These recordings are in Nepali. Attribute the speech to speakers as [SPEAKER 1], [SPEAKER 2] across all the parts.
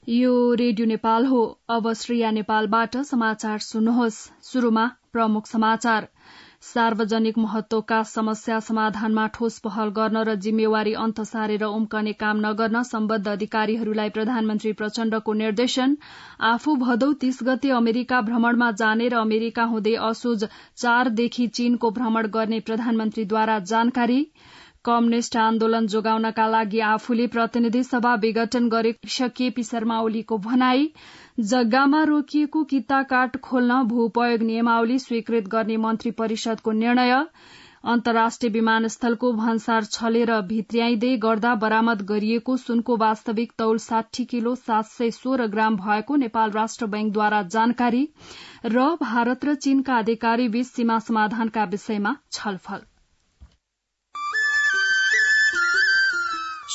[SPEAKER 1] यो रेडियो नेपाल हो। अब श्रेया नेपालबाट समाचार सुन्नुहोस्। शुरूमा प्रमुख समाचार। सार्वजनिक महत्वका समस्या समाधानमा ठोस पहल गर्न र जिम्मेवारी अन्त सारेर उम्कने काम नगर्न सम्बद्ध अधिकारीहरूलाई प्रधानमन्त्री प्रचण्डको निर्देशन। आफू भदौ 30 गते अमेरिका भ्रमणमा जाने र अमेरिका हुँदै असोज 4 देखि चीनको भ्रमण गर्ने प्रधानमन्त्रीद्वारा जानकारी। कम्युनिष्ट आन्दोलन जोगाउनका लागि आफूले प्रतिनिधि सभा विघटन गरिसके शर्मा ओलीको भनाई। जग्गामा रोकिएको किता काठ खोल्न भूउपयोग नियमावली स्वीकृत गर्ने मन्त्री परिषदको निर्णय। अन्तर्राष्ट्रिय विमानस्थलको भन्सार छलेर भित्र्याइँदै गर्दा बरामद गरिएको सुनको वास्तविक तौल 60 किलो 716 ग्राम भएको नेपाल राष्ट्र बैंकद्वारा जानकारी। र भारत र चीनका अधिकारी बीच सीमा समाधानका विषयमा छलफल।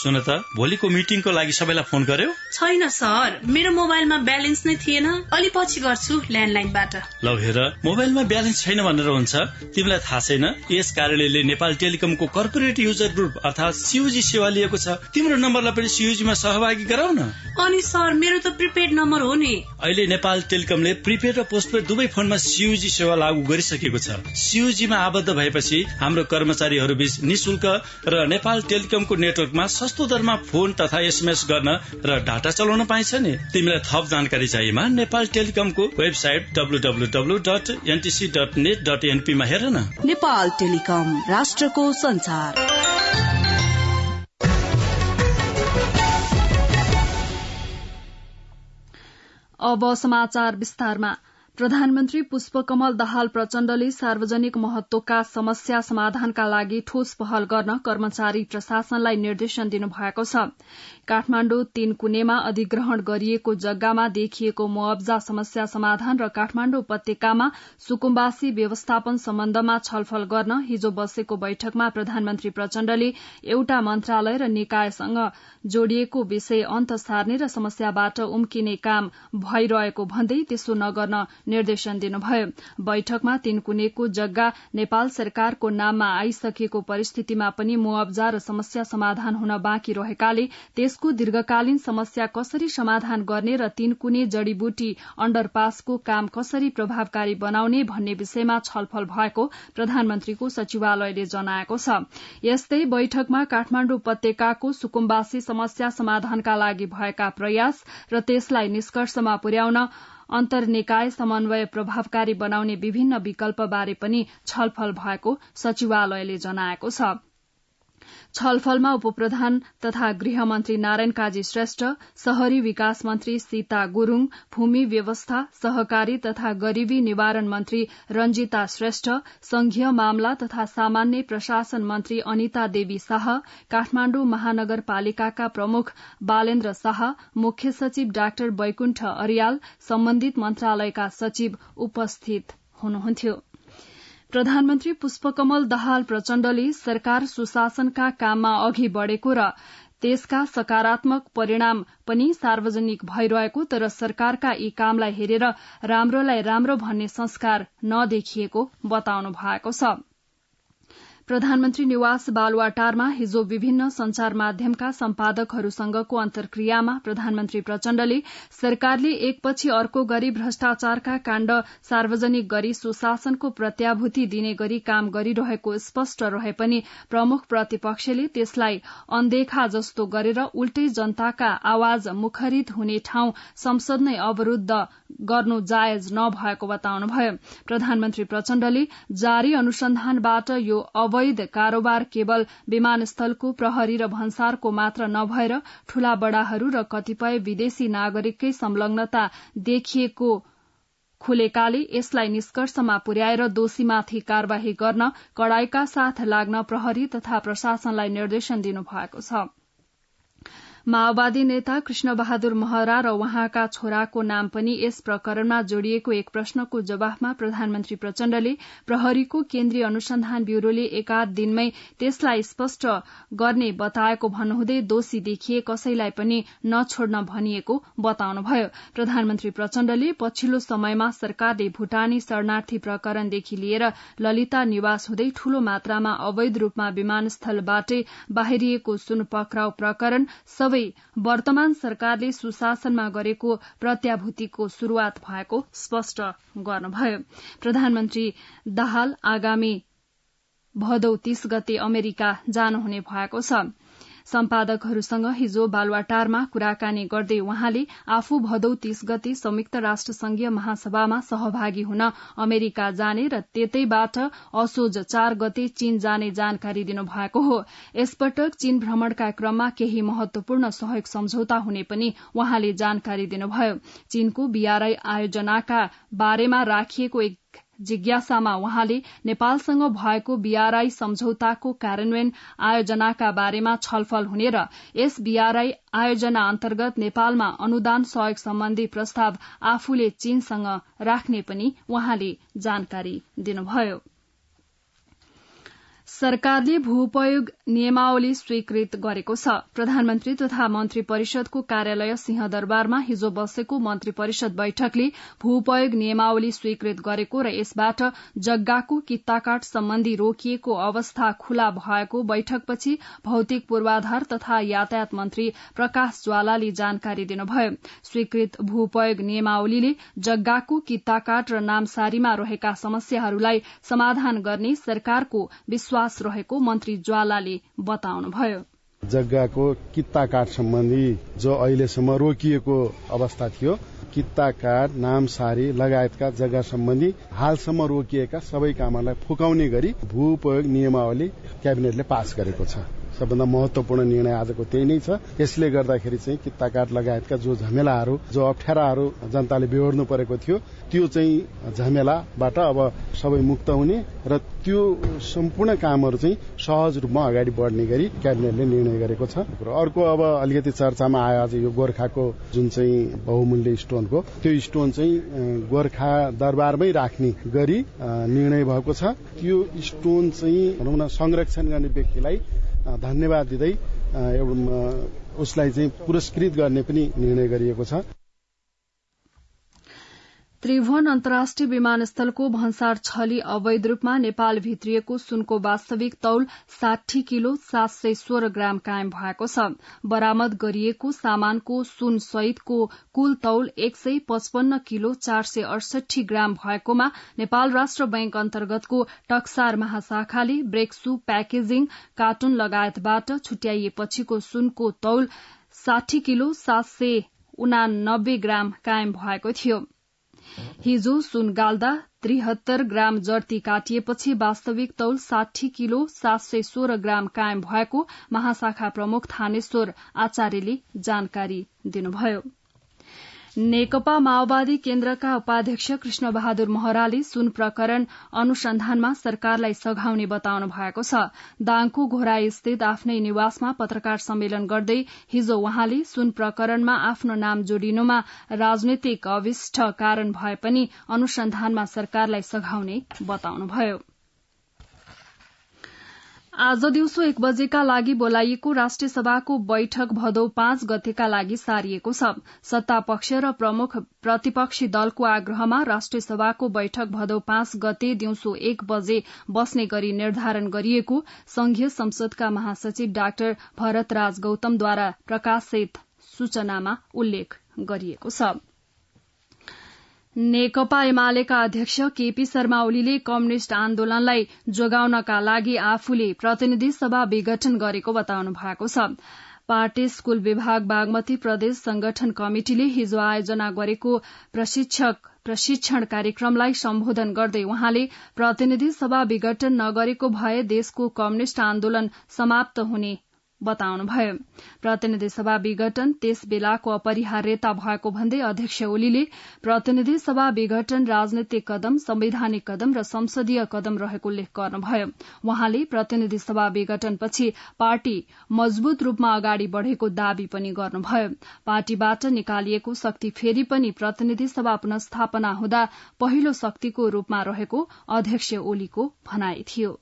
[SPEAKER 2] सुन त, भोलिको मिटिङको लागि सबैलाई फोन गर्यो?
[SPEAKER 3] छैन सर, मेरो मोबाइलमा ब्यालेन्स नै थिएन। अलि पछि गर्छु ल्यान्डलाइनबाट।
[SPEAKER 2] लौ हेर, मोबाइलमा ब्यालेन्स छैन भनेर हुन्छ? तिमीलाई थाहा छैन यस कार्यालयले नेपाल टेलिकमको कर्पोरेट युजर ग्रुप अर्थात सीयूजी सेवा लिएको छ। तिम्रो नम्बरलाई पनि सीयूजीमा सहभागी गराउन।
[SPEAKER 3] अनि सर, मेरो त प्रिपेड नम्बर हो नि।
[SPEAKER 2] अहिले नेपाल टेलिकमले प्रिपेड र पोस्टपेड दुवै फोनमा सीयूजी सेवा लागू गरिसकेको छ। सीयूजीमा आबद्ध भएपछि हाम्रो कर्मचारीहरू बीच निशुल्क र नेपाल टेलिकमको नेटवर्कमा सस्तो दरमा फोन तथा एसएमएस गर्न र डाटा चलाउन पाइन्छ नि। तिमीलाई थप जानकारी चाहिएमा नेपाल टेलिकमको वेबसाइट www.ntc.net.np मा हेर न।
[SPEAKER 4] नेपाल टेलिकम, राष्ट्रको संचार।
[SPEAKER 1] अब समाचार विस्तारमा। प्रधानमन्त्री पुष्पकमल दाहाल प्रचण्डले सार्वजनिक महत्वका समस्या समाधानका लागि ठोस पहल गर्न कर्मचारी प्रशासनलाई निर्देशन दिनुभएको छ। काठमाण्डु 3 कुनेमा अधिग्रहण गरिएको जग्गामा देखिएको मुआब्जा समस्या समाधान र काठमाण्डु उपत्यकामा सुकुम्बासी व्यवस्थापन सम्बन्धमा छलफल गर्न हिजो बसेको बैठकमा प्रधानमन्त्री प्रचण्डले एउटा मन्त्रालय र निकायसँग जोडिएको विषय अन्त सार्ने र समस्याबाट उम्किने काम भइरहेको भन्दै त्यसो नगर्न निर्देशन दिनुभयो। बैठकमा 3 कुनेको जग्गा नेपाल सरकारको नाममा आइसकेको परिस्थितिमा पनि मुआब्जा र समस्या समाधान हुन बाँकी रहेकाले त्यसको दीर्घकालीन समस्या कसरी समाधान गर्ने र 3 कुने जड़ीबुटी अण्डरपासको काम कसरी प्रभावकारी बनाउने भन्ने विषयमा छलफल भएको प्रधानमन्त्रीको सचिवालयले जनाएको छ। यस्तै बैठकमा काठमाण्डु उपत्यकाको सुकुम्बासी समस्या समाधानका लागि भएका प्रयास र त्यसलाई निष्कर्षमा पुर्याउन अन्तर्निकाय समन्वय प्रभावकारी बनाउने विभिन्न विकल्पबारे पनि छलफल भएको सचिवालयले जनाएको छ। छलफलमा उपप्रधान तथा गृहमन्त्री नारायण काजी श्रेष्ठ, शहरी विकास मन्त्री सीता गुरूङ, भूमि व्यवस्था, सहकारी तथा गरीबी निवारण मन्त्री रंजिता श्रेष्ठ, संघीय मामला तथा सामान्य प्रशासन मन्त्री अनिता देवी शाह, काठमाण्डु महानगरपालिकाका प्रमुख बालेन्द्र शाह, मुख्य सचिव डाक्टर वैकुण्ठ अर्याल, सम्बन्धित मन्त्रालयका सचिव उपस्थित हुनुहुन्थ्यो। प्रधानमन्त्री पुष्पकमल दाहाल प्रचण्डले सरकार सुशासनका काममा अघि बढ़ेको र त्यसका सकारात्मक परिणाम पनि सार्वजनिक भइरहेको तर सरकारका यी कामलाई हेरेर राम्रोलाई राम्रो भन्ने संस्कार नदेखिएको बताउनु भएको छ। प्रधानमन्त्री निवास बालुवाटारमा हिजो विभिन्न संचार माध्यमका सम्पादकहरूसँगको अन्तर्क्रियामा प्रधानमन्त्री प्रचण्डले सरकारले एकपछि अर्को गरी भ्रष्टाचारका काण्ड सार्वजनिक गरी सुशासनको प्रत्याभूति दिने गरी काम गरिरहेको स्पष्ट रहे पनि प्रमुख प्रतिपक्षले त्यसलाई अनदेखा जस्तो गरेर उल्टै जनताका आवाज मुखरित हुने ठाउँ संसद नै अवरूद्ध गर्नु जायज नभएको बताउनुभयो। प्रधानमन्त्री प्रचण्डले जारी अनुसन्धानबाट यो अवैध कारोबार केवल विमानस्थलको प्रहरी र भन्सारको मात्र नभएर ठूला बड़ाहरू र कतिपय विदेशी नागरिककै संलग्नता देखिएको खुलेकाले यसलाई निष्कर्षमा पुर्याएर दोषीमाथि कार्यवाही गर्न कड़ाईका साथ लाग्न प्रहरी तथा प्रशासनलाई निर्देशन दिनुभएको छ। माओवादी नेता कृष्णबहादुर महरा र उहाँका छोराको नाम पनि यस प्रकरणमा जोडिएको एक प्रश्नको जवाफमा प्रधानमन्त्री प्रचण्डले प्रहरीको केन्द्रीय अनुसन्धान ब्यूरोले एकाध दिनमै त्यसलाई स्पष्ट गर्ने बताएको भन्नुहुँदै दोषी देखिए कसैलाई पनि नछोड्न भनिएको बताउनुभयो। प्रधानमन्त्री प्रचण्डले पछिल्लो समयमा सरकारले भूटानी शरणार्थी प्रकरणदेखि लिएर ललिता निवास हुँदै ठूलो मात्रामा अवैध रूपमा विमानस्थलबाटै बाहिरिएको सुन पक्राउ प्रकरण सबै वर्तमान सरकारले सुशासनमा गरेको प्रत्याभूतिको शुरूआत भएको स्पष्ट गर्नुभयो। प्रधानमन्त्री दाहाल आगामी भदौ 30 गते अमेरिका जानुहुने भएको छ। सम्पादकहरूसँग हिजो बालुवाटारमा कुराकानी गर्दै उहाँले आफू भदौ 30 गते संयुक्त राष्ट्र संघीय महासभामा सहभागी हुन अमेरिका जाने र त्यतैबाट असोज 4 गते चीन जाने जानकारी दिनुभएको हो। यसपटक चीन भ्रमणका क्रममा केही महत्वपूर्ण सहयोग सम्झौता हुने पनि उहाँले जानकारी दिनुभयो। चीनको बीआरआई आयोजनाका बारेमा राखिएको एक जिज्ञासामा उहाँले नेपालसँग भएको बीआरआई सम्झौताको कार्यान्वयन आयोजनाका बारेमा छलफल हुने र यस बीआरआई आयोजना अन्तर्गत नेपालमा अनुदान सहयोग सम्बन्धी प्रस्ताव आफूले चीनसँग राख्ने पनि उहाँले जानकारी दिनुभयो। सरकारले भूउपयोग नियमावली स्वीकृत गरेको छ। प्रधानमन्त्री तथा मन्त्री परिषदको कार्यालय सिंहदरबारमा हिजो बसेको मन्त्री परिषद बैठकले भूउपयोग नियमावली स्वीकृत गरेको र यसबाट जग्गाको कित्ताकाट सम्बन्धी रोकिएको अवस्था खुला भएको बैठकपछि भौतिक पूर्वाधार तथा यातायात मन्त्री प्रकाश ज्वालाले जानकारी दिनुभयो। स्वीकृत भूउपयोग नियमावलीले जग्गाको कित्ताकाट र नामसारीमा रहेका समस्याहरूलाई समाधान गर्ने सरकारको विश्वास रहेको मन्त्री ज्वालाले बताउनुभयो।
[SPEAKER 5] जग्गाको कित्ताकाट सम्बन्धी जो अहिलेसम्म रोकिएको अवस्था थियो, कित्ताकाट नामसारी लगायतका जग्गा सम्बन्धी हालसम्म रोकिएका सबै कामहरूलाई फुकाउने गरी भूउपयोग नियमावली क्याबिनेटले पास गरेको छ। सबभन्दा महत्वपूर्ण निर्णय आजको त्यही नै छ। यसले गर्दाखेरि चाहिँ कित्ताकाट लगायतका जो झमेलाहरू, जो अप्ठ्याराहरू जनताले बेहोर्नु परेको थियो, त्यो चाहिँ झमेलाबाट अब सबै मुक्त हुने र त्यो सम्पूर्ण कामहरू चाहिँ सहज रूपमा अगाडि बढ्ने गरी क्याबिनेटले निर्णय गरेको छ। र अर्को अब अलिकति चर्चामा आयो आज यो गोर्खाको जुन चाहिँ बहुमूल्य स्टोनको, त्यो स्टोन चाहिँ गोर्खा दरबारमै राख्ने गरी निर्णय भएको छ। त्यो स्टोन चाहिँ भनौँ न संरक्षण गर्ने व्यक्तिलाई धन्यवाद दिँदै उसलाई चाहिँ पुरस्कृत गर्ने पनि निर्णय गरिएको छ।
[SPEAKER 1] त्रिभुवन अन्तर्राष्ट्रिय विमानस्थलको भन्सार छली अवैध रूपमा नेपाल भित्रिएको सुनको वास्तविक तौल 60 किलो 716 ग्राम कायम भएको छ। बरामद गरिएको सामानको सुन सहितको कुल तौल 155 किलो 468 ग्राम भएकोमा नेपाल राष्ट्र बैंक अन्तर्गतको टक्सार महाशाखाले ब्रेक्सु प्याकेजिङ कार्टुन लगायतबाट छुट्याइएपछिको सुनको तौल 60 किलो 789 ग्राम कायम भएको थियो। हिजो सुन गाल्दा 73 ग्राम जर्ती काटिएपछि वास्तविक तौल 60 किलो 716 ग्राम कायम भएको महाशाखा प्रमुख थानेश्वर आचार्यले जानकारी दिनुभयो। नेकपा माओवादी केन्द्रका उपाध्यक्ष कृष्ण बहादुर महराले सुन प्रकरण अनुसन्धानमा सरकारलाई सघाउने बताउनु भएको छ। दाङको घोराई स्थित आफ्नै निवासमा पत्रकार सम्मेलन गर्दै हिजो उहाँले सुन प्रकरणमा आफ्नो नाम जोडिनुमा राजनैतिक अभिष्ट कारण भए पनि अनुसन्धानमा सरकारलाई सघाउने बताउनुभयो। आज दिउँसो 1 बजेका लागि बोलाइएको राष्ट्रिय सभाको बैठक भदौ 5 गतेका लागि सारिएको छ। सत्ता पक्ष र प्रमुख प्रतिपक्षी दलको आग्रहमा राष्ट्रिय सभाको बैठक भदौ 5 गते दिउँसो 1 बजे बस्ने गरी निर्धारण गरिएको संघीय संसदका महासचिव डाक्टर भरतराज गौतमद्वारा प्रकाशित सूचनामा उल्लेख गरिएको छ। नेकपा एमालेका अध्यक्ष केपी शर्मा ओलीले कम्युनिष्ट आन्दोलनलाई जोगाउनका लागि आफूले प्रतिनिधि सभा विघटन गरेको बताउनु भएको छ। पार्टी स्कूल विभाग बागमती प्रदेश संगठन कमिटिले हिजो आयोजना गरेको प्रशिक्षण कार्यक्रमलाई सम्बोधन गर्दै उहाँले प्रतिनिधि सभा विघटन नगरेको भए देशको कम्युनिष्ट आन्दोलन समाप्त हुने बताउनुभयो। प्रतिनिधि सभा विघटन त्यस बेलाको अपरिहार्यता भएको भन्दै अध्यक्ष ओलीले प्रतिनिधि सभा विघटन राजनैतिक कदम, संवैधानिक कदम र संसदीय कदम रहेको उल्लेख गर्नुभयो। उहाँले प्रतिनिधि सभा विघटनपछि पार्टी मजबूत रूपमा अगाडि बढ़ेको दावी पनि गर्नुभयो। पार्टीबाट निकालिएको शक्ति फेरि पनि प्रतिनिधि सभा पुनस्थापना हुँदा पहिलो शक्तिको रूपमा रहेको अध्यक्ष ओलीको भनाई थियो।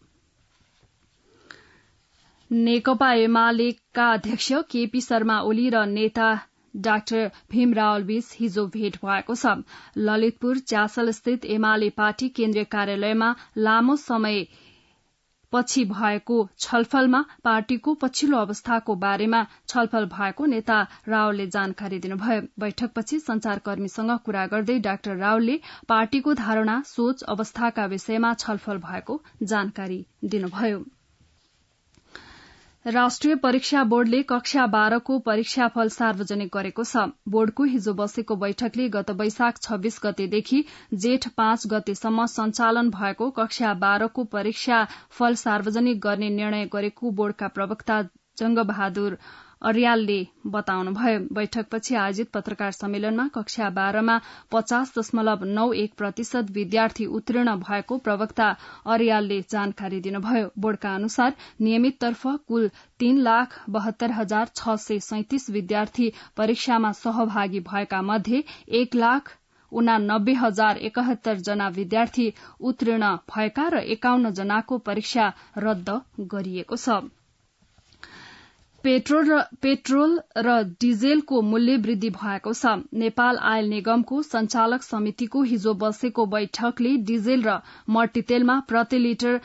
[SPEAKER 1] नेकपा एमालेका अध्यक्ष केपी शर्मा ओली र नेता डाक्टर भीम रावल बीच हिजो भेट भएको छ। ललितपुर च्यासल स्थित एमाले पार्टी केन्द्रीय कार्यालयमा लामो समय पछि भएको छलफलमा पार्टीको पछिल्लो अवस्थाको बारेमा छलफल भएको नेता रावलले जानकारी दिनुभयो। बैठकपछि संचारकर्मीसँग कुरा गर्दै डाक्टर रावलले पार्टीको धारणा, सोच, अवस्थाका विषयमा छलफल भएको जानकारी दिनुभयो। राष्ट्रिय परीक्षा बोर्डले कक्षा 12 को परीक्षाफल सार्वजनिक गरेको छ। बोर्डको हिजो बसेको बैठकले गत वैशाख 26 गतेदेखि जेठ 5 गतेसम्म सञ्चालन भएको कक्षा 12 को परीक्षाफल सार्वजनिक गर्ने निर्णय गरेको बोर्डका प्रवक्ता जंगबहादुर अर्यालले बताउनुभयो। बैठकपछि आयोजित पत्रकार सम्मेलनमा कक्षा 12 मा 50.91% विद्यार्थी उत्तीर्ण भएको प्रवक्ता अर्यालले जानकारी दिनुभयो। बोर्डका अनुसार नियमिततर्फ कुल 3,72,637 विद्यार्थी परीक्षामा सहभागी भएका मध्ये 1,89,071 जना विद्यार्थी उत्तीर्ण भएका र 51 जनाको परीक्षा रद्द गरिएको छ। पेट्रोल र डिजेलको मूल्य वृद्धि भएको छ। नेपाल आयल निगमको संचालक समितिको हिजो बसेको बैठकले डिजेल र मट्टीतेलमा प्रति लिटर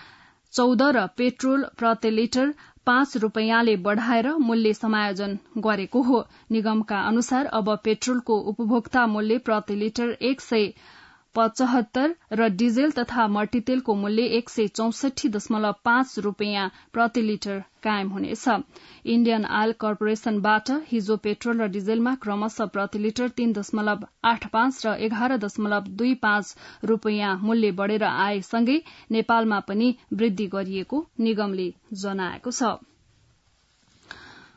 [SPEAKER 1] 14 र पेट्रोल प्रति लिटर 5 रूपैयाँले बढ़ाएर मूल्य समायोजन गरेको हो। निगमका अनुसार अब पेट्रोलको उपभोक्ता मूल्य प्रति लिटर 175 र डिजेल तथा मट्टीतेलको मूल्य 164.5 रूपैयाँ प्रति लिटर कायम हुनेछ। इण्डियन आयल कर्पोरेशनबाट हिजो पेट्रोल र डिजेलमा क्रमशः प्रति लिटर 3.85 र 11.25 रूपैयाँ मूल्य बढ़ेर आएसँगै नेपालमा पनि वृद्धि गरिएको निगमले जनाएको छ।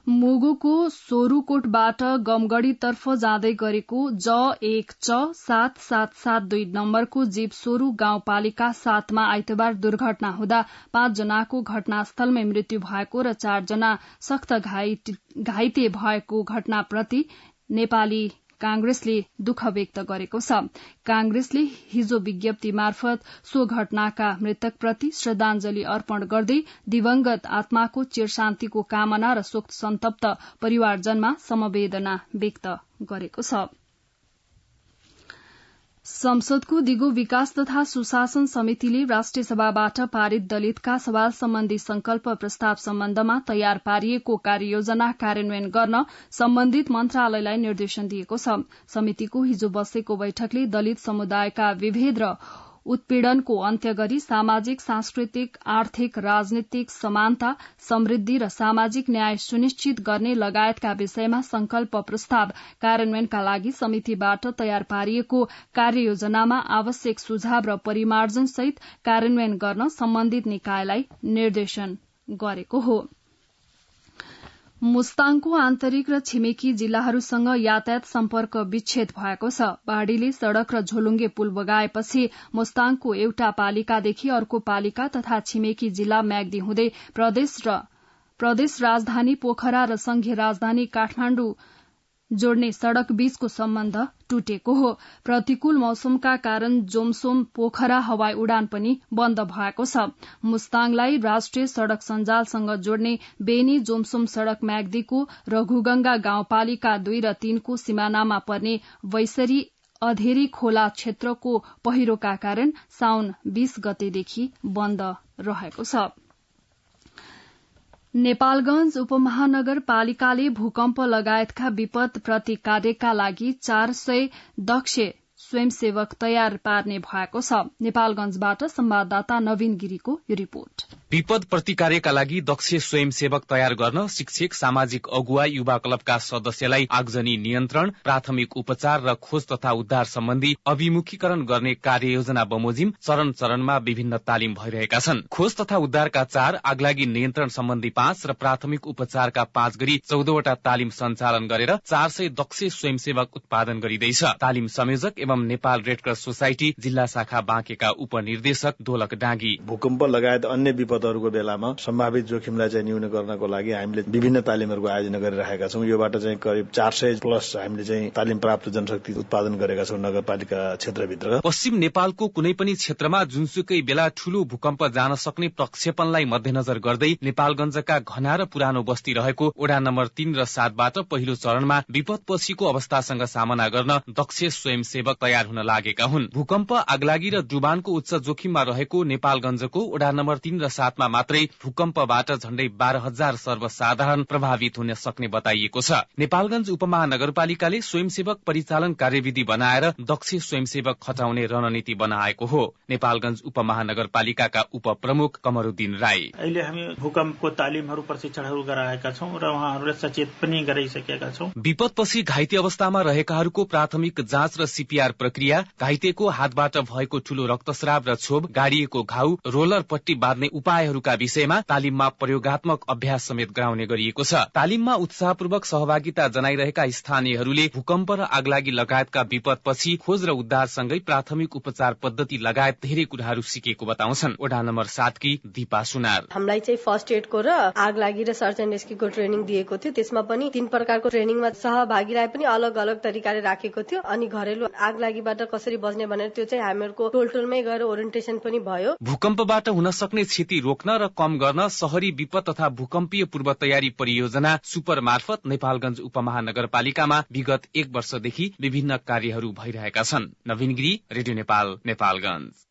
[SPEAKER 1] मुगुको सोरुकोटबाट गमगढ़ीतर्फ जाँदै गरेको J1Ch7772 नम्बरको जीप सोरु गाउँपालिका 7 मा आइतबार दुर्घटना हुँदा 5 जनाको घटनास्थलमै मृत्यु भएको र 4 जना सख्त घाइते भएको घटनाप्रति नेपाली कांग्रेसले दुःख व्यक्त गरेको छ। कांग्रेसले हिजो विज्ञप्ति मार्फत सो घटनाका मृतकप्रति श्रद्धांजलि अर्पण गर्दै दिवंगत आत्माको चिरशान्तिको कामना र शोक सन्तप्त परिवारजनमा समवेदना व्यक्त गरेको छ। संसदको दिगो विकास तथा सुशासन समितिले राष्ट्रिय सभाबाट पारित दलितका सवाल सम्बन्धी संकल्प प्रस्ताव सम्बन्धमा तयार पारिएको कार्ययोजना कार्यान्वयन गर्न सम्बन्धित मन्त्रालयलाई निर्देशन दिएको छ। समितिको हिजो बसेको बैठकले दलित समुदायका विभेद र उत्पीड़नको अन्त्य गरी सामाजिक, सांस्कृतिक, आर्थिक, राजनीतिक समानता, समृद्धि र सामाजिक न्याय सुनिश्चित गर्ने लगायतका विषयमा संकल्प प्रस्ताव कार्यान्वयनका लागि समितिबाट तयार पारिएको कार्ययोजनामा आवश्यक सुझाव र परिमार्जन सहित कार्यान्वयन गर्न सम्बन्धित निकायलाई निर्देशन गरेको हो। मुस्ताङको आन्तरिक र छिमेकी जिल्लाहरूसँग यातायात सम्पर्क विच्छेद भएको छ। बाढ़ीले सड़क र झोलुङ्गे पुल बगाएपछि मुस्ताङको एउटा पालिकादेखि अर्को पालिका तथा छिमेकी जिल्ला म्याग्दी हुँदै प्रदेश राजधानी पोखरा र संघीय राजधानी काठमाण्डु जोड्ने सड़क बीचको सम्बन्ध टुटेको हो। प्रतिकूल मौसमका कारण जोमसोम पोखरा हवाई उडान पनि बन्द भएको छ। मुस्ताङलाई राष्ट्रिय सड़क सञ्जालसँग जोड्ने बेनी जोमसोम सड़क म्याग्दीको रघुगंगा गाउँपालिका 2 र 3 को सिमानामा पर्ने वैसरी अधेरी खोला क्षेत्रको पहिरोका कारण साउन 20 गतेदेखि बन्द रहेको छ। नेपालगंज उपमहानगरपालिकाले भूकम्प लगायतका विपद प्रतिकारका लागि 400 दक्ष स्वयंसेवक तयार पार्ने भएको छ। नेपालगंजबाट संवाददाता नवीन गिरीको यो रिपोर्ट।
[SPEAKER 6] विपद प्रतिकारका लागि दक्ष स्वयंसेवक तयार गर्न शिक्षक, सामाजिक अगुवा, युवा क्लबका सदस्यलाई आगजनी नियन्त्रण, प्राथमिक उपचार र खोज तथा उद्धार सम्बन्धी अभिमुखीकरण गर्ने कार्ययोजना बमोजिम चरण चरणमा विभिन्न तालिम भइरहेका छन्। खोज तथा उद्धारका 4, आगलागी नियन्त्रण सम्बन्धी 5 र प्राथमिक उपचारका 5 गरी 14 वटा तालिम सञ्चालन गरेर 400 दक्ष स्वयंसेवक उत्पादन गरिँदैछ। तालिम संयोजक एवं नेपाल रेडक्रस सोसाइटी जिल्ला शाखा बाँकेका उपनिर्देशक दोलक डाँगी,
[SPEAKER 7] भूकम्प लगायत अन्य विपदहरूको बेलामा सम्भावित जोखिमलाई चाहिँ न्यून गर्नको लागि हामीले विभिन्न तालिमहरूको आयोजना गरिरहेका छौँ। योबाट चाहिँ करिब 400 प्लस हामीले चाहिँ तालिम प्राप्त जनशक्ति उत्पादन गरेका छौँ नगरपालिका क्षेत्रभित्र।
[SPEAKER 6] पश्चिम नेपालको कुनै पनि क्षेत्रमा जुनसुकै बेला ठूलो भूकम्प जान सक्ने प्रक्षेपणलाई मध्यनजर गर्दै नेपालगञ्जका घना र पुरानो बस्ती रहेको वडा नम्बर 3 र 7 बाट पहिलो चरणमा विपदपछिको अवस्थासँग सामना गर्न दक्ष स्वयंसेवक तयार हुन लागेका हुन्। भूकम्प, आगलागी र डुबानको उच्च जोखिममा रहेको नेपालगञ्जको वडा नम्बर 3 र 7 2007मा मात्रै भूकम्पबाट झण्डै 12,000 सर्वसाधारण प्रभावित हुन सक्ने बताइएको छ। नेपालगञ्ज उपमहानगरपालिकाले स्वयंसेवक परिचालन कार्यविधि बनाएर दक्ष स्वयंसेवक खटाउने रणनीति बनाएको हो। नेपालगञ्ज उपमहानगरपालिकाका उपप्रमुख कमरुद्दिन राई:
[SPEAKER 8] अहिले हामी भूकम्पको तालिमहरू प्रशिक्षणहरू गराएका छौं र उहाँहरूलाई सचेत पनि गराइसकेका छौं।
[SPEAKER 6] विपदपछि घाइते अवस्थामा रहेकाहरूको प्राथमिक जाँच र सीपीआर प्रक्रिया, घाइतेको हातबाट भएको ठूलो रक्तस्राव र क्षोभ, गाडिएको घाउ, रोलर पट्टी बाँध्ने उपायहरूका विषयमा तालिममा प्रयोगात्मक अभ्यास समेत गराउने गरिएको छ। तालिममा उत्साहपूर्वक सहभागिता जनाइरहेका स्थानीयहरूले भूकम्प र आगलागी लगायतका विपदपछि खोज र उद्धारसँगै प्राथमिक उपचार पद्धति लगायत धेरै कुराहरू सिकेको बताउँछन्। वडा नम्बर 7 की दीपा सुनार:
[SPEAKER 9] हामीलाई चाहिँ फर्स्ट एडको र आगलागी र सर्च एन्ड रेस्क्युको ट्रेनिङ दिएको थियो। त्यसमा पनि 3 प्रकारको ट्रेनिङमा सहभागीलाई पनि अलग अलग तरिकाले राखेको थियो। अनि घरेलु आगलागीबाट कसरी बच्ने भनेर त्यो चाहिँ हामीहरूको टोलटोलमै गएर ओरिएन्टेसन पनि भयो।
[SPEAKER 6] भूकम्पबाट हुन सक्ने क्षति रोक्न र कम गर्न शहरी विपद तथा भूकम्पीय पूर्व तयारी परियोजना सुपर मार्फत नेपालगञ्ज उपमहानगरपालिकामा विगत 1 वर्षदेखि विभिन्न कार्यहरू भइरहेका छन्। नवीन गिरी, रेडियो नेपाल, नेपालगञ्ज।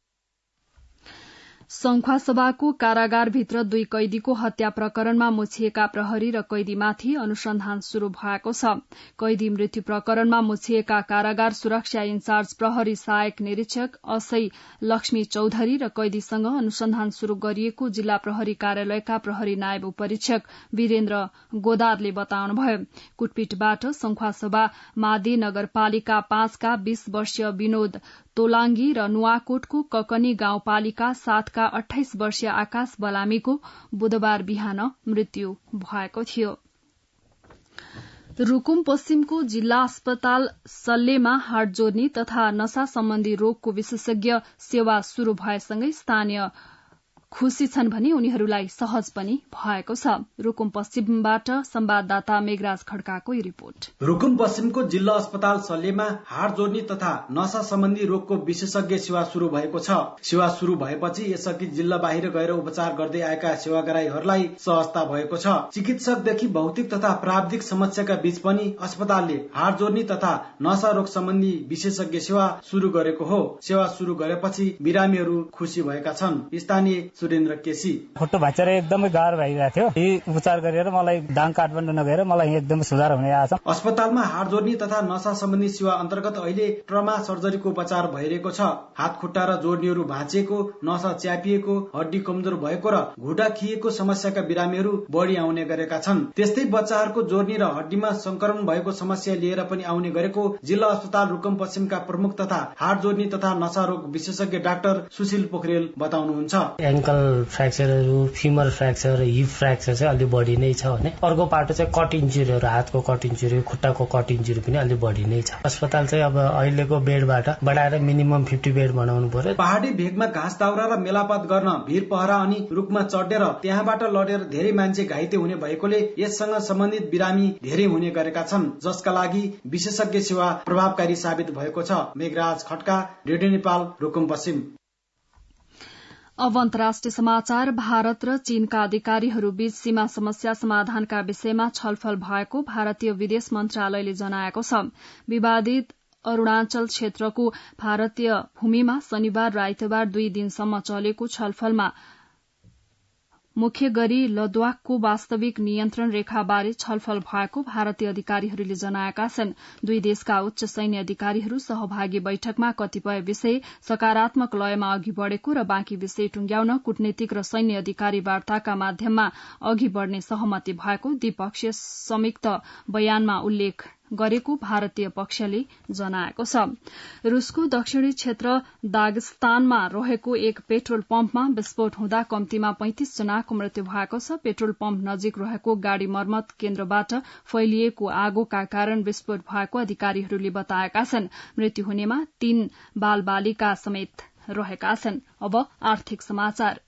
[SPEAKER 1] संखुवासभाको कारागारभित्र 2 कैदीको हत्या प्रकरणमा मुछिएका प्रहरी र कैदीमाथि अनुसन्धान शुरू भएको छ। कैदी मृत्यु प्रकरणमा मुछिएका कारागार सुरक्षा इन्चार्ज प्रहरी सहायक निरीक्षक असै लक्ष्मी चौधरी र कैदीसँग अनुसन्धान शुरू गरिएको जिल्ला प्रहरी कार्यालयका प्रहरी नायब उपरीक्षक वीरेन्द्र गोदारले बताउनुभयो। कुटपिटबाट संखुवासभा मादी नगरपालिका 5 का 20 वर्षीय विनोद तोलाङ्गी र नुवाकोटको ककनी गाउँपालिका 7 का 28 वर्षीय आकाश बलामीको बुधबार बिहान मृत्यु भएको थियो। रुकुम पश्चिमको जिल्ला अस्पताल सल्लेमा हाड जोड्ने तथा नशा सम्बन्धी रोगको विशेषज्ञ सेवा शुरू भएसँगै स्थानीय खुशी छन् भने उनीहरूलाई सहज पनि भएको छ। रुकुम पश्चिमबाट संवाददाता मेघराज खड्काको रिपोर्ट।
[SPEAKER 10] रुकुम पश्चिमको जिल्ला अस्पताल सल्लेमा हाड जोड्ने तथा नशा सम्बन्धी रोगको विशेषज्ञ सेवा शुरू भएको छ। सेवा शुरू भएपछि यसअघि जिल्ला बाहिर गएर उपचार गर्दै आएका सेवाग्राहीहरूलाई सहजता भएको छ। चिकित्सकदेखि भौतिक तथा प्राविधिक समस्याका बीच पनि अस्पतालले हाड जोड्ने तथा नशा रोग सम्बन्धी विशेषज्ञ सेवा शुरू गरेको हो। सेवा शुरू गरेपछि बिरामीहरू खुशी भएका छन्। स्थानीय सुरेन्द्र केसी:
[SPEAKER 11] खुट्टो भाँचेर एकदमै गाह्रो भइरहेको थियो। यी उपचार गरेर मलाई दाङ काठमाडौँ नगएर मलाई एकदमै सुधार हुने आएको छ।
[SPEAKER 10] अस्पतालमा हाड जोड्ने तथा नशा सम्बन्धी सेवा अन्तर्गत अहिले ट्रमा सर्जरीको उपचार भइरहेको छ। हात खुट्टा र जोड्नीहरू भाँचिएको, नशा च्यापिएको, हड्डी कमजोर भएको र घुँडा खिएको समस्याका बिरामीहरू बढी आउने गरेका छन्। त्यस्तै बच्चाहरूको जोड्नी र हड्डीमा संक्रमण भएको समस्या लिएर पनि आउने गरेको जिल्ला अस्पताल रुकुम पश्चिमका प्रमुख तथा हाड जोड्नी तथा नशा रोग विशेषज्ञ डाक्टर सुशील पोखरेल बताउनुहुन्छ।
[SPEAKER 12] एङ्कल फ्र्याक्चरहरू, फिमर फ्र्याक्चर, हिप फ्र्याक्चर चाहिँ अलि बढी नै छ भने अर्को पाटो चाहिँ कट इन्जुरीहरू, हातको कट इन्जुरी, खुट्टाको कट इन्जुरी पनि अलि बढी नै छ। अस्पताल चाहिँ अब अहिलेको बेडबाट बढाएर मिनिमम 50 बेड बनाउनु पर्यो।
[SPEAKER 10] पहाडी भेगमा घाँस दाउरा र मेलापात गर्न भिर पहरा अनि रुखमा चढेर त्यहाँबाट लडेर धेरै मान्छे घाइते हुने भएकोले यससँग सम्बन्धित बिरामी धेरै हुने गरेका छन्, जसका लागि विशेषज्ञ सेवा प्रभावकारी साबित भएको छ। मेघराज खड्का, रेडियो नेपाल, रुकुम पश्चिम।
[SPEAKER 1] अब अन्तर्राष्ट्रिय समाचार। भारत र चीनका अधिकारीहरूबीच सीमा समस्या समाधानका विषयमा छलफल भएको भारतीय विदेश मन्त्रालयले जनाएको छ। विवादित अरूणाचल क्षेत्रको भारतीय भूमिमा शनिबार र आइतबार 2 दिनसम्म चलेको छलफलमा मुख्य गरी लद्दाखको वास्तविक नियन्त्रण रेखाबारे छलफल भएको भारतीय अधिकारीहरूले जनाएका छन्। 2 देशका उच्च सैन्य अधिकारीहरू सहभागी बैठकमा कतिपय विषय सकारात्मक लयमा अघि बढ़ेको र बाँकी विषय टुंग्याउन कूटनीतिक र सैन्य अधिकारी वार्ताका माध्यममा अघि बढ़ने सहमति भएको द्विपक्षीय संयुक्त बयानमा उल्लेख गरेको भारतीय पक्षले जनाएको छ। रूसको दक्षिणी क्षेत्र दागस्तानमा रहेको एक पेट्रोल पम्पमा विस्फोट हुँदा कम्तीमा 35 जनाको मृत्यु भएको छ। पेट्रोल पम्प नजिक रहेको गाड़ी मर्मत केन्द्रबाट फैलिएको आगोका कारण विस्फोट भएको अधिकारीहरूले बताएका छन्। मृत्यु हुनेमा 3 बालबालिका समेत रहेका छन्। अब आर्थिक समाचार।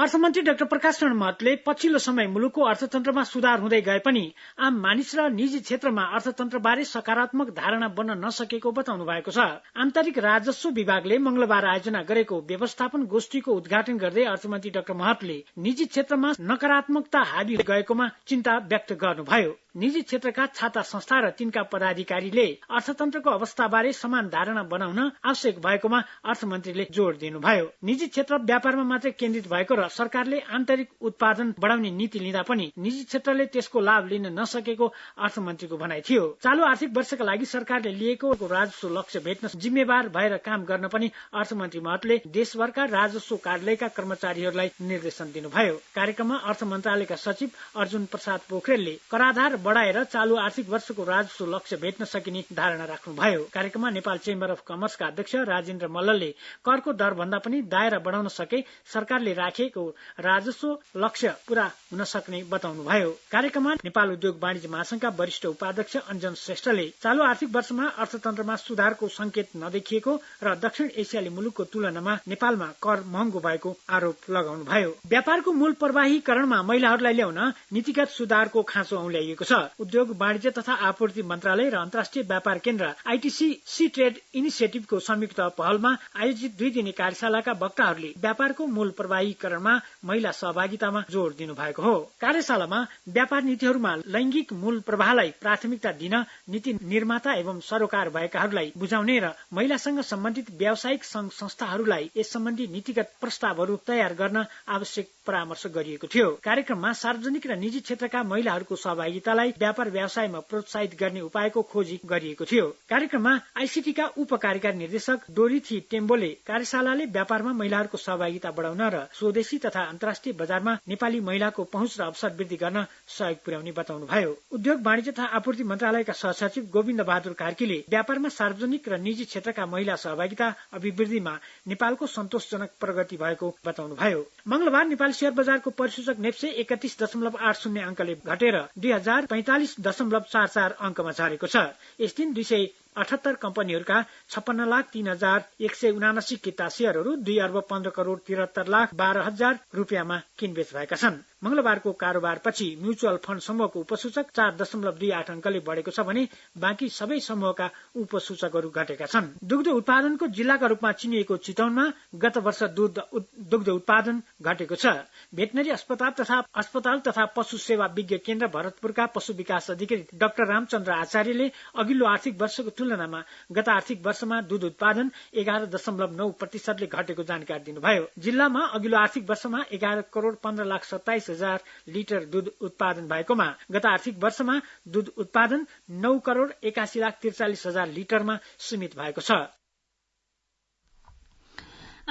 [SPEAKER 13] अर्थमन्त्री डाक्टर प्रकाश चरण महतले पछिल्लो समय मुलुकको अर्थतन्त्रमा सुधार हुँदै गए पनि आम मानिस र निजी क्षेत्रमा अर्थतन्त्रबारे सकारात्मक धारणा बन्न नसकेको बताउनु भएको छ। आन्तरिक राजस्व विभागले मंगलबार आयोजना गरेको व्यवस्थापन गोष्ठीको उद्घाटन गर्दै अर्थमन्त्री डाक्टर महतले निजी क्षेत्रमा नकारात्मकता हावी गएकोमा चिन्ता व्यक्त गर्नुभयो। निजी क्षेत्रका छाता संस्था र तिनका पदाधिकारीले अर्थतन्त्रको अवस्थाबारे समान धारणा बनाउन आवश्यक भएकोमा अर्थमन्त्रीले जोड़ दिनुभयो। निजी क्षेत्र व्यापारमा मात्रै केन्द्रित भएको र सरकारले आन्तरिक उत्पादन बढाउने नीति लिँदा पनि निजी क्षेत्रले त्यसको लाभ लिन नसकेको अर्थमन्त्रीको भनाइ थियो। चालू आर्थिक वर्षका लागि सरकारले लिएको राजस्व लक्ष्य भेट्न जिम्मेवार भएर काम गर्न पनि अर्थमन्त्री महतले देशभरका राजस्व कार्यालयका कर्मचारीहरूलाई निर्देशन दिनुभयो। कार्यक्रममा अर्थ मन्त्रालयका सचिव अर्जुन प्रसाद पोखरेलले कराधार बढ़ाएर चालू आर्थिक वर्षको राजस्व लक्ष्य भेट्न सकिने धारणा राख्नुभयो। कार्यक्रममा नेपाल चेम्बर अफ कमर्सका अध्यक्ष राजेन्द्र मल्लले करको दर भन्दा पनि दायरा बढ़ाउन सके सरकारले राखेको राजस्व लक्ष्य पूरा हुन सक्ने बताउनुभयो। कार्यक्रममा नेपाल उद्योग वाणिज्य महासंघका वरिष्ठ उपाध्यक्ष अञ्जन श्रेष्ठले चालू आर्थिक वर्षमा अर्थतन्त्रमा सुधारको संकेत नदेखिएको र दक्षिण एसियाली मुलुकको तुलनामा नेपालमा कर महँगो भएको आरोप लगाउनुभयो। व्यापारको मूल प्रवाहीकरणमा महिलाहरूलाई ल्याउन नीतिगत सुधारको खाँचो औल्याइएको छ। उद्योग वाणिज्य तथा आपूर्ति मन्त्रालय र अन्तर्राष्ट्रिय व्यापार केन्द्र आईटीसी सी ट्रेड इनिसिएटिभको संयुक्त पहलमा आयोजित 2 दिने कार्यशालाका वक्ताहरूले व्यापारको मूल प्रवाहीकरणमा महिला सहभागितामा जोड़ दिनु भएको हो। कार्यशालामा व्यापार नीतिहरूमा लैंगिक मूल प्रवाहलाई प्राथमिकता दिन नीति निर्माता एवं सरोकार भएकाहरूलाई बुझाउने र महिलासँग सम्बन्धित व्यावसायिक संघ संस्थाहरूलाई यस सम्बन्धी नीतिगत प्रस्तावहरू तयार गर्न आवश्यक परामर्श गरिएको थियो। कार्यक्रममा सार्वजनिक र निजी क्षेत्रका महिलाहरूको सहभागितालाई व्यापार व्यवसायमा प्रोत्साहित गर्ने उपायको खोजी गरिएको थियो। कार्यक्रममा आईसीटीका उप कार्यकारी निर्देशक डोरिथी टेम्बोले कार्यशालाले व्यापारमा महिलाहरूको सहभागिता बढाउन र स्वदेशी तथा अन्तर्राष्ट्रिय बजारमा नेपाली महिलाको पहुँच र अवसर वृद्धि गर्न सहयोग पुर्याउने बताउनुभयो। उद्योग वाणिज्य तथा आपूर्ति मन्त्रालयका सहसचिव गोविन्द बहादुर कार्कीले व्यापारमा सार्वजनिक र निजी क्षेत्रका महिला सहभागिता अभिवृद्धिमा नेपालको सन्तोषजनक प्रगति भएको बताउनुभयो। मंगलबार नेपाल शेयर बजारको परिसूचक नेप्से 31.80 अंकले घटेर 2045.44 अंकमा झरेको छ। यस दिन 278 कम्पनीहरूका 56,03,179 किता शेयरहरू 2,15,73,12,000 रुपियाँमा किनबेच भएका छन्। मंगलबारको कारोबारपछि म्युचुअल फण्ड समूहको उपसूचक 4.28 अंकले बढ़ेको छ भने बाँकी सबै समूहका उपसूचकहरू घटेका छन्। दुग्ध उत्पादनको जिल्लाका रूपमा चिनिएको चितवनमा गत वर्ष दुग्ध उत्पादन घटेको छ। भेटनरी अस्पताल तथा पशु सेवा विज्ञ केन्द्र भरतपुरका पशु विकास अधिकारी डाक्टर रामचन्द्र आचार्यले अघिल्लो आर्थिक वर्षको तुलनामा गत आर्थिक वर्षमा दूध उत्पादन 11.9% घटेको जानकारी दिनुभयो। जिल्लामा अघिल्लो आर्थिक वर्षमा 11,15,27,000 लिटर दूध उत्पादन भएकोमा गत आर्थिक वर्षमा दूध उत्पादन 9,81,43,000 लिटरमा सीमित भएको छ।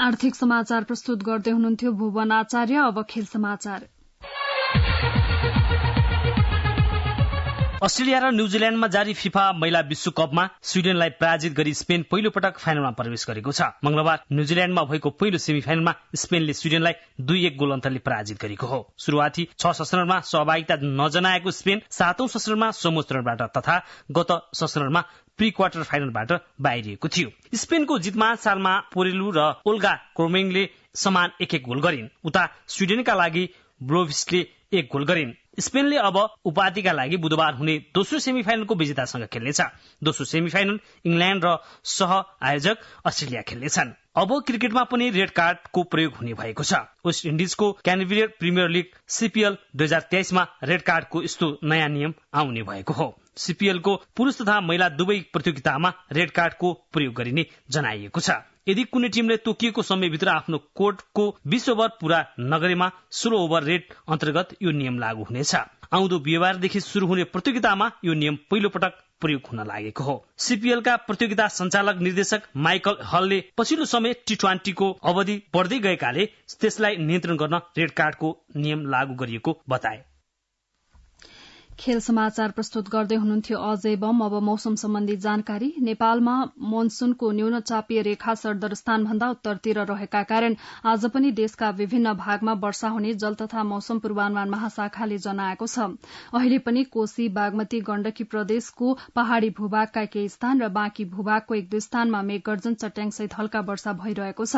[SPEAKER 1] आर्थिक समाचार प्रस्तुत गर्दै हुनुहुन्थ्यो भुवन आचार्य। अब खेल समाचार।
[SPEAKER 14] अस्ट्रेलिया र न्यूजील्याण्डमा जारी फिफा महिला विश्वकपमा स्वीडेनलाई पराजित गरी स्पेन पहिलो पटक फाइनलमा प्रवेश गरेको छ। मंगलबार न्यूजील्याण्डमा भएको पहिलो सेमिफाइनलमा स्पेनले स्वीडेनलाई 2-1 गोल अन्तरले पराजित गरेको हो। सुरुवाती 6 संस्करणमा सहभागिता नजनाएको स्पेन 7औं संस्करणमा समूह चरणबाट तथा गत संस्करणमा प्री क्वार्टर फाइनलबाट बाहिरिएको थियो। स्पेनको जितमा सालमा पोरेलु र ओल्गा क्रोमेङले समान 1-1 गोल गरिन्। उता स्वीडेनका लागि ब्लोभिस्टले 1 गोल गरिन्। स्पेनले अब उपाधिका लागि बुधबार हुने दोस्रो सेमिफाइनलको विजेतासँग खेल्नेछ। दोस्रो सेमिफाइनल इंग्ल्याण्ड र सह आयोजक अस्ट्रेलिया खेल्नेछन्। अब क्रिकेटमा पनि रेड कार्डको प्रयोग हुने भएको छ। West इन्डिजको Canberra premier league CPL 2023 मा रेड कार्डको यस्तो नयाँ नियम आउने भएको हो। सीपीएलको पुरुष तथा महिला दुवै प्रतियोगितामा रेड कार्डको प्रयोग गरिने जनाइएको छ। यदि कुनै टिमले तोकिएको समयभित्र आफ्नो कोर्टको 20 ओभर पूरा नगरेमा 16 ओभर रेड अन्तर्गत यो नियम लागू हुनेछ। आउँदो बिहिबारदेखि शुरू हुने प्रतियोगितामा यो नियम पहिलो पटक प्रयोग हुन लागेको हो। सीपीएलका प्रतियोगिता सञ्चालक निर्देशक माइकल हलले पछिल्लो समय T20 को अवधि बढ्दै गएकाले त्यसलाई नियन्त्रण गर्न रेड कार्डको नियम लागू गरिएको बताए।
[SPEAKER 1] खेल समाचार प्रस्तुत गर्दै हुनुहुन्थ्यो अजय बम। अब मौसम सम्बन्धी जानकारी। नेपालमा मनसूनको न्यून चापीय रेखा सरदरस्थान भन्दा उत्तरतिर रहेका कारण आज पनि देशका विभिन्न भागमा वर्षा हुने जल तथा मौसम पूर्वानुमान महाशाखाले जनाएको छ। अहिले पनि कोशी, बागमती, गण्डकी प्रदेशको पहाड़ी भूभागका केही स्थान र बाँकी भूभागको 1-2 स्थानमा मेघगर्जन चट्याङसहित हल्का वर्षा भइरहेको छ।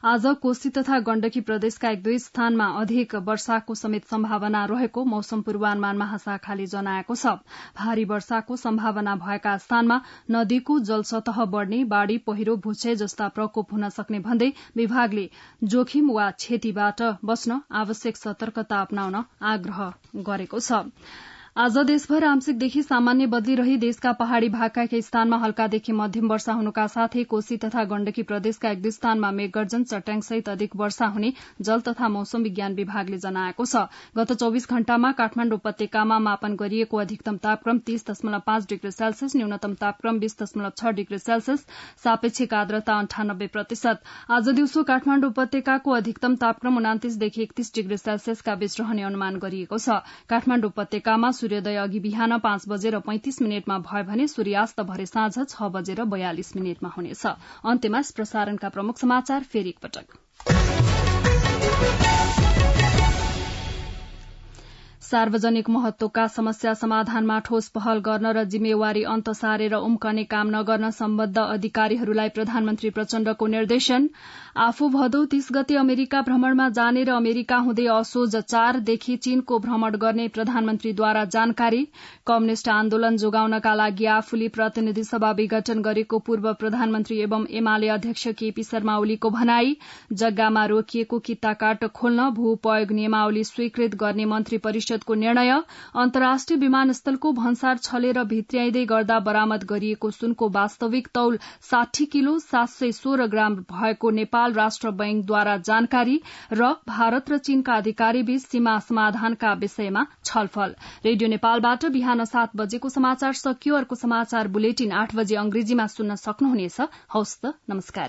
[SPEAKER 1] आज कोशी तथा गण्डकी प्रदेशका 1-2 स्थानमा अधिक वर्षाको समेत सम्भावना रहेको मौसम पूर्वानुमान महाशाखा जनाएको छ। भारी वर्षाको सम्भावना भएका स्थानमा नदीको जलसतह बढ़ने, बाढ़ी, पहिरो, भूक्षय जस्ता प्रकोप हुन सक्ने भन्दै विभागले जोखिम वा क्षतिबाट बच्न आवश्यक सतर्कता अपनाउन आग्रह गरेको छ। आज देशभर आंशिकदेखि सामान्य बदली रही देशका पहाड़ी भागका केही स्थानमा हल्कादेखि मध्यम वर्षा हुनुका साथै कोशी तथा गण्डकी प्रदेशका एक दुई स्थानमा मेघगर्जन चट्याङसहित अधिक वर्षा हुने जल तथा मौसम विज्ञान विभागले जनाएको छ। गत 24 घण्टामा काठमाडौँ उपत्यकामा मापन गरिएको अधिकतम तापक्रम 30.5 डिग्री सेल्सियस, न्यूनतम तापक्रम 20.6 डिग्री सेल्सियस, सापेक्षिक आर्द्रता 98%। आज दिउँसो काठमाडौँ उपत्यकाको अधिकतम तापक्रम 29 देखि 31 डिग्री सेल्सियसका बीच रहने अनुमान गरिएको छ। काठमाडौँ उपत्यकामा सूर्योदय अघि बिहान 5:35 भयो भने सूर्यास्त भरे साँझ 6:42 हुनेछ। अन्त्यमा प्रसारणका प्रमुख समाचार फेरि एकपटक। सार्वजनिक महत्वका समस्या समाधानमा ठोस पहल गर्न र जिम्मेवारी अन्त सारेर उम्कने काम नगर्न सम्बद्ध अधिकारीहरूलाई प्रधानमन्त्री प्रचण्डको निर्देशन। आफू भदौ 30 गते अमेरिका भ्रमणमा जाने र अमेरिका हुँदै असोज 4 देखि चीनको भ्रमण गर्ने प्रधानमन्त्रीद्वारा जानकारी। कम्युनिष्ट आन्दोलन जोगाउनका लागि आफूले प्रतिनिधि सभा विघटन गरेको पूर्व प्रधानमन्त्री एवं एमाले अध्यक्ष केपी शर्मा ओलीको भनाई। जग्गामा रोकिएको कित्ताकाट खोल्न भू उपयोग नियमावली स्वीकृत गर्ने मन्त्री परिषदको निर्णय। अन्तर्राष्ट्रिय विमानस्थलको भन्सार छलेर भित्र्याइँदै गर्दा बरामद गरिएको सुनको वास्तविक तौल 60 किलो 716 ग्राम भएको नेपाल राष्ट्र बैंकद्वारा जानकारी। र भारत र चीनका अधिकारीबीच सीमा समाधानका विषयमा छलफल। रेडियो नेपालबाट बिहान 7 बजेको समाचार सकियो। अर्को समाचार बुलेटिन 8 बजे अंग्रेजीमा सुन्न सक्नुहुनेछ। हवस् त, नमस्कार।